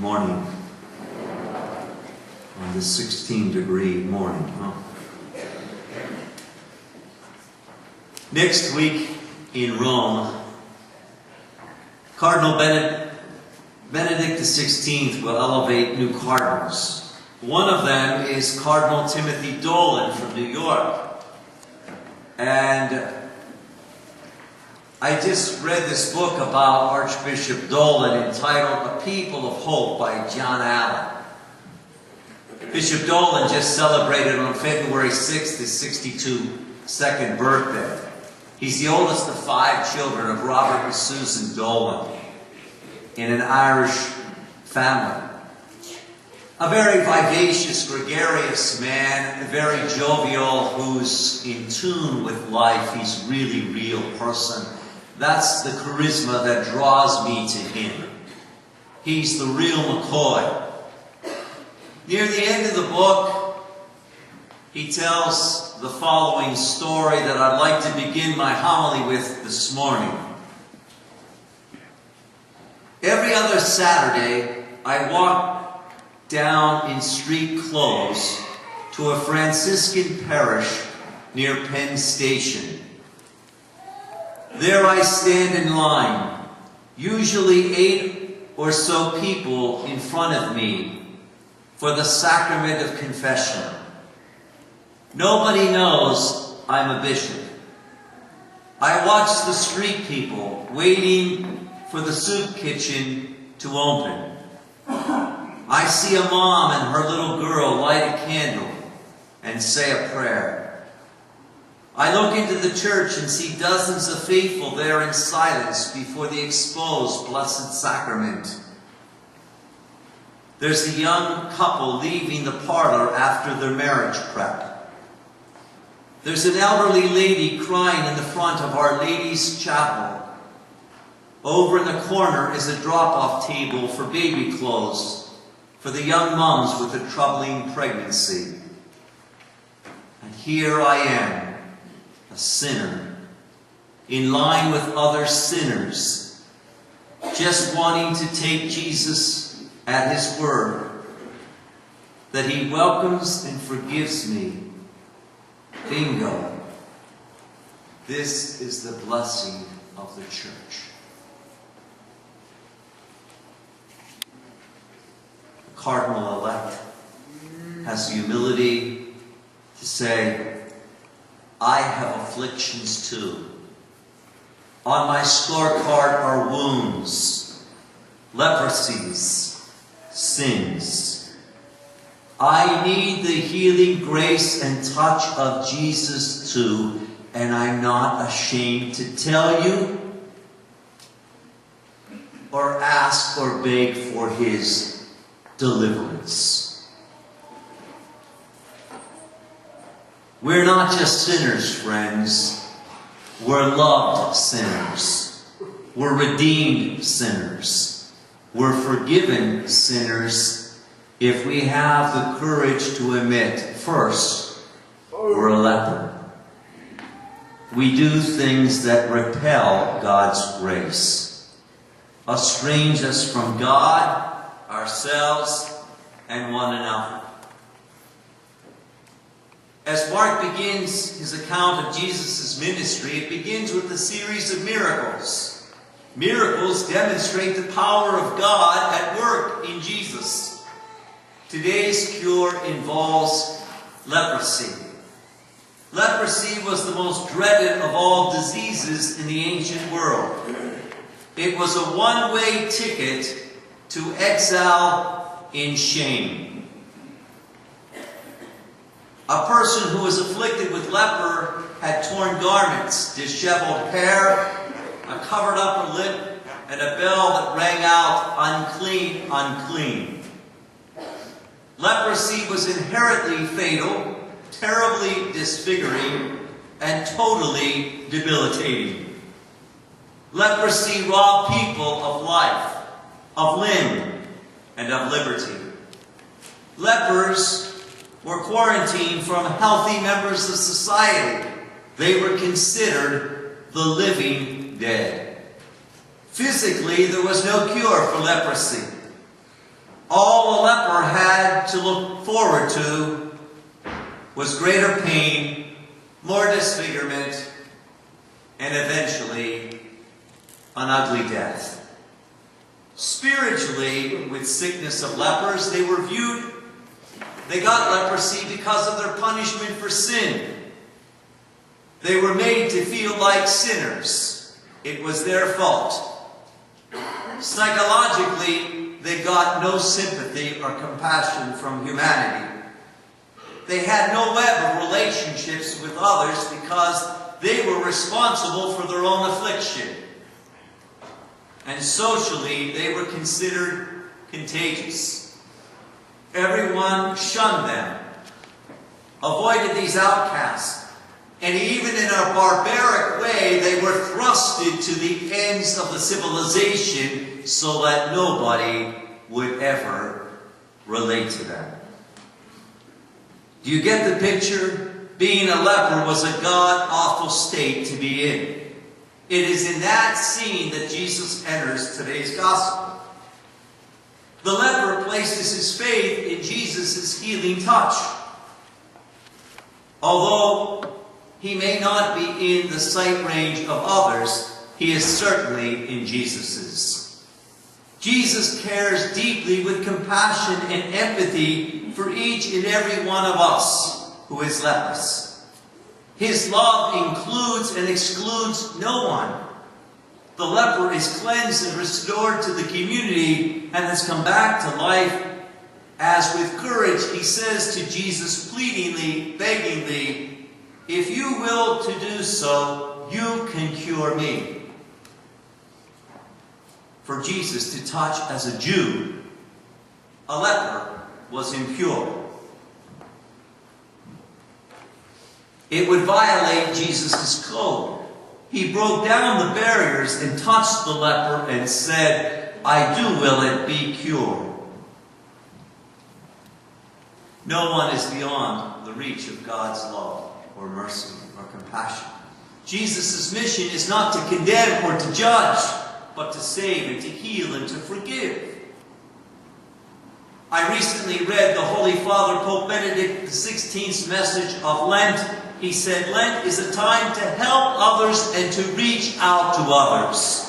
morning. On this 16-degree morning, huh? Next week in Rome, Cardinal Benedict XVI will elevate new cardinals. One of them is Cardinal Timothy Dolan from New York. And I just read this book about Archbishop Dolan entitled A People of Hope by John Allen. Bishop Dolan just celebrated on February 6th his 62nd birthday. He's the oldest of 5 children of Robert and Susan Dolan in an Irish family. A very vivacious, gregarious man, very jovial, who's in tune with life. He's really real person. That's the charisma that draws me to him. He's the real McCoy. Near the end of the book, he tells the following story that I'd like to begin my homily with this morning. Every other Saturday, I walk down in street clothes to a Franciscan parish near Penn Station. There I stand in line, usually 8 or so people in front of me, for the sacrament of confession. Nobody knows I'm a bishop. I watch the street people waiting for the soup kitchen to open. I see a mom and her little girl light a candle and say a prayer. I look into the church and see dozens of faithful there in silence before the exposed Blessed Sacrament. There's a young couple leaving the parlor after their marriage prep. There's an elderly lady crying in the front of Our Lady's Chapel. Over in the corner is a drop-off table for baby clothes for the young moms with a troubling pregnancy. And here I am, a sinner, in line with other sinners, just wanting to take Jesus at his word, that he welcomes and forgives me. Bingo. This is the blessing of the church. The cardinal-elect has the humility to say, I have afflictions too. On my scorecard are wounds, leprosies, sins. I need the healing grace and touch of Jesus too, and I'm not ashamed to tell you or ask or beg for his deliverance. We're not just sinners, friends. We're loved sinners. We're redeemed sinners. We're forgiven sinners if we have the courage to admit, first, we're a leper. We do things that repel God's grace, estrange us from God, ourselves, and one another. As Mark begins his account of Jesus' ministry, it begins with a series of miracles. Miracles demonstrate the power of God at work in Jesus. Today's cure involves leprosy. Leprosy was the most dreaded of all diseases in the ancient world. It was a one-way ticket to exile in shame. A person who was afflicted with leper had torn garments, disheveled hair, a covered upper lip, and a bell that rang out, unclean, unclean. Leprosy was inherently fatal, terribly disfiguring, and totally debilitating. Leprosy robbed people of life, of limb, and of liberty. Lepers were quarantined from healthy members of society. They were considered the living dead. Physically, there was no cure for leprosy. All a leper had to look forward to was greater pain, more disfigurement, and eventually an ugly death. Spiritually, with sickness of lepers, they got leprosy because of their punishment for sin. They were made to feel like sinners. It was their fault. Psychologically, they got no sympathy or compassion from humanity. They had no web of relationships with others because they were responsible for their own affliction. And socially, they were considered contagious. Everyone shunned them, avoided these outcasts, and even in a barbaric way, they were thrusted to the ends of the civilization so that nobody would ever relate to them. Do you get the picture? Being a leper was a god-awful state to be in. It is in that scene that Jesus enters today's gospel. The leper places his faith in Jesus' healing touch. Although he may not be in the sight range of others, he is certainly in Jesus's. Jesus cares deeply with compassion and empathy for each and every one of us who is leprous. His love includes and excludes no one. The leper is cleansed and restored to the community and has come back to life. As with courage, he says to Jesus pleadingly, beggingly, "If you will to do so, you can cure me." For Jesus to touch as a Jew, a leper, was impure. It would violate Jesus' code. He broke down the barriers and touched the leper and said, "I do will it be cured." No one is beyond the reach of God's love or mercy or compassion. Jesus' mission is not to condemn or to judge, but to save and to heal and to forgive. I recently read the Holy Father Pope Benedict XVI's message of Lent. He said, Lent is a time to help others and to reach out to others.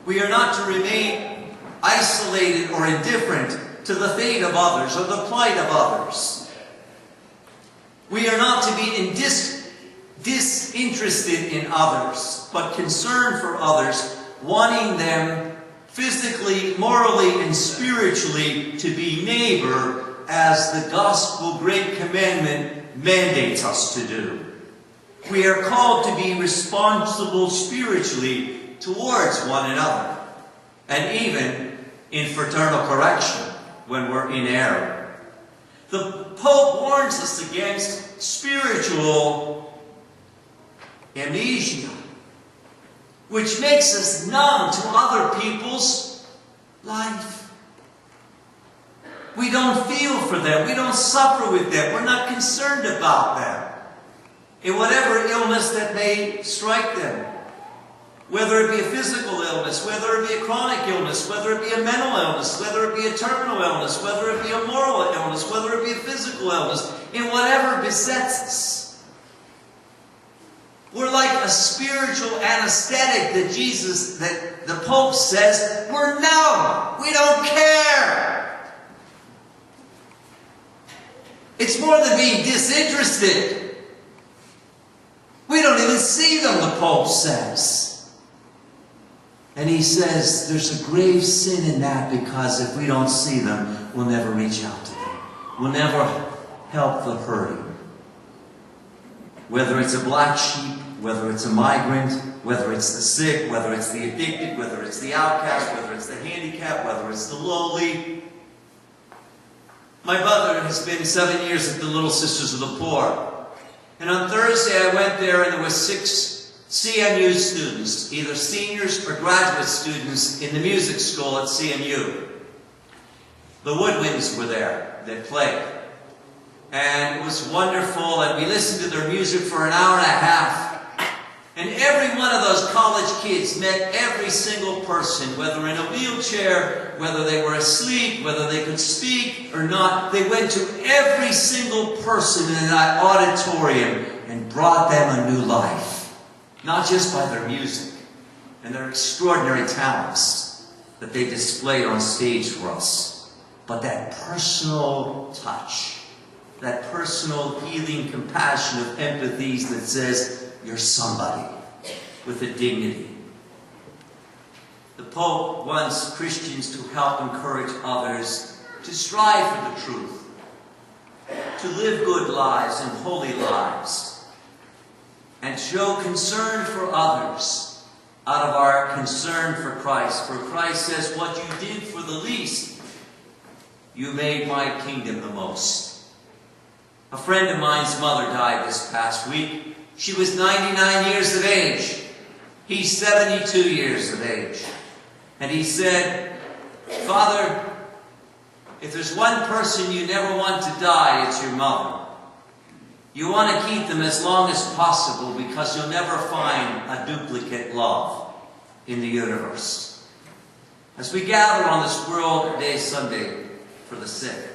We are not to remain isolated or indifferent to the fate of others or the plight of others. We are not to be disinterested in others, but concerned for others, wanting them physically, morally, and spiritually to be neighbor as the gospel great commandment mandates us to do. We are called to be responsible spiritually towards one another, and even in fraternal correction when we're in error. The Pope warns us against spiritual amnesia, which makes us numb to other people's life. We don't feel for them. We don't suffer with them. We're not concerned about them. In whatever illness that may strike them, whether it be a physical illness, whether it be a chronic illness, whether it be a mental illness, whether it be a terminal illness, whether it be a moral illness, whether it be a physical illness, in whatever besets us. We're like a spiritual anesthetic that the Pope says, we're numb. We don't care. It's more than being disinterested. We don't even see them, the Pope says. And he says there's a grave sin in that, because if we don't see them, we'll never reach out to them. We'll never help the hurting. Whether it's a black sheep, whether it's a migrant, whether it's the sick, whether it's the addicted, whether it's the outcast, whether it's the handicapped, whether it's the lowly. My mother has been 7 years at the Little Sisters of the Poor. And on Thursday I went there and there were 6 CMU students, either seniors or graduate students in the music school at CMU. The woodwinds were there that played. And it was wonderful, and we listened to their music for an hour and a half. And every one of those college kids met every single person, whether in a wheelchair, whether they were asleep, whether they could speak or not. They went to every single person in that auditorium and brought them a new life. Not just by their music and their extraordinary talents that they displayed on stage for us, but that personal touch, that personal healing compassion of empathies that says, you're somebody with a dignity. The Pope wants Christians to help encourage others to strive for the truth, to live good lives and holy lives, and show concern for others out of our concern for Christ. For Christ says, what you did for the least, you made my kingdom the most. A friend of mine's mother died this past week. She was 99 years of age. He's 72 years of age. And he said, Father, if there's one person you never want to die, it's your mother. You want to keep them as long as possible because you'll never find a duplicate love in the universe. As we gather on this World Day Sunday for the sick,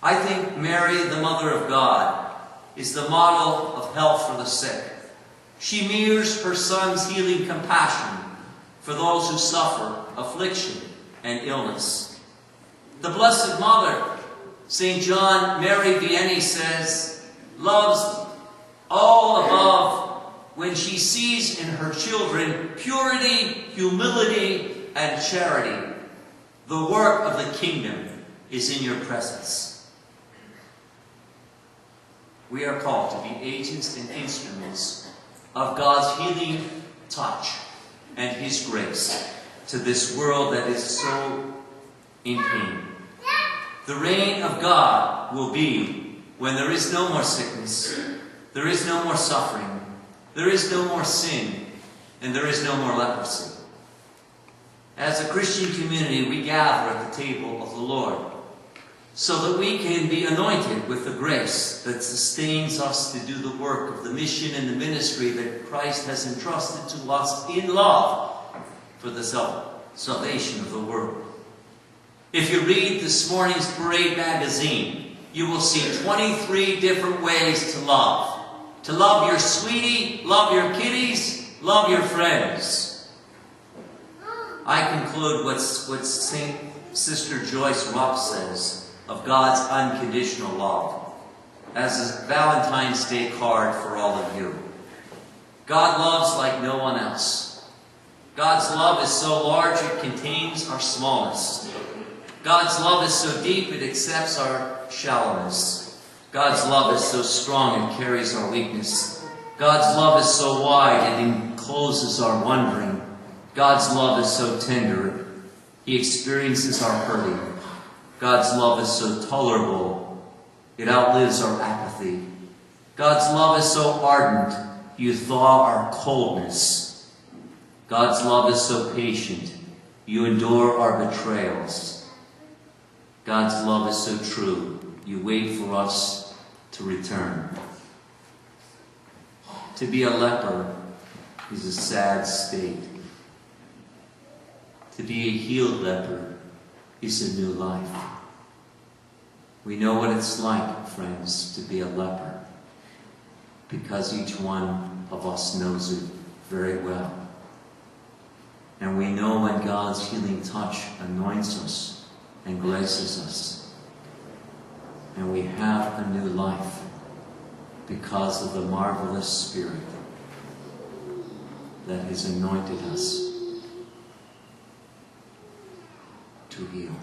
I think Mary, the Mother of God, is the model of health for the sick. She mirrors her Son's healing compassion for those who suffer affliction and illness. The Blessed Mother, St. John Mary Vianney says, loves all above when she sees in her children purity, humility, and charity. The work of the kingdom is in your presence. We are called to be agents and instruments of God's healing touch and His grace to this world that is so in pain. The reign of God will be when there is no more sickness, there is no more suffering, there is no more sin, and there is no more leprosy. As a Christian community, we gather at the table of the Lord so that we can be anointed with the grace that sustains us to do the work of the mission and the ministry that Christ has entrusted to us in love for the salvation of the world. If you read this morning's Parade magazine, you will see 23 different ways to love. To love your sweetie, love your kitties, love your friends. I conclude what Sister Joyce Rupp says of God's unconditional love as a Valentine's Day card for all of you. God loves like no one else. God's love is so large it contains our smallness. God's love is so deep it accepts our shallowness. God's love is so strong it carries our weakness. God's love is so wide it encloses our wondering. God's love is so tender He experiences our hurting. God's love is so tolerable, it outlives our apathy. God's love is so ardent, you thaw our coldness. God's love is so patient, you endure our betrayals. God's love is so true, you wait for us to return. To be a leper is a sad state. To be a healed leper is a new life. We know what it's like, friends, to be a leper, because each one of us knows it very well. And we know when God's healing touch anoints us and graces us. And we have a new life because of the marvelous Spirit that has anointed us to heal.